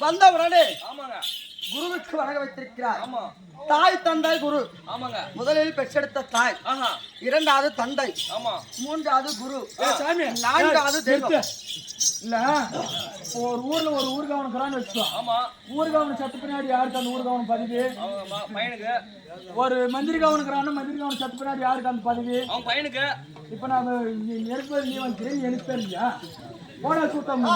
வந்த உடனே ஆமாங்க குருவுக்கு வணங்க வைத்திருக்கிறார். ஆமா தாய் தந்தாய் குரு. ஆமாங்க முதலில் பெற்றெடுத்த தாய், ஆஹா இரண்டாவது தந்தை, ஆமா மூன்றாவது குரு, சாமி நான்காவது தெய்வம். இல்ல ஒரு ஊர்ல ஒரு ஊர்காவனுக்குறான்னு வச்சுக்கோ. ஆமா ஊர்காவன் சத்து பின்னாடி யாருக்கு அந்த ஊர்காவன் பதவி? அவங்க பையனுக்கு. ஒரு மந்திரி கவனுக்குறான்னு மந்திரி கவன் சத்து பின்னாடி யாருக்கு அந்த பதவி? அவங்க பையனுக்கு. இப்ப நாம நெருப்பு நீ வந்து எனக்கு தெரியலையா? போனா சுத்தம்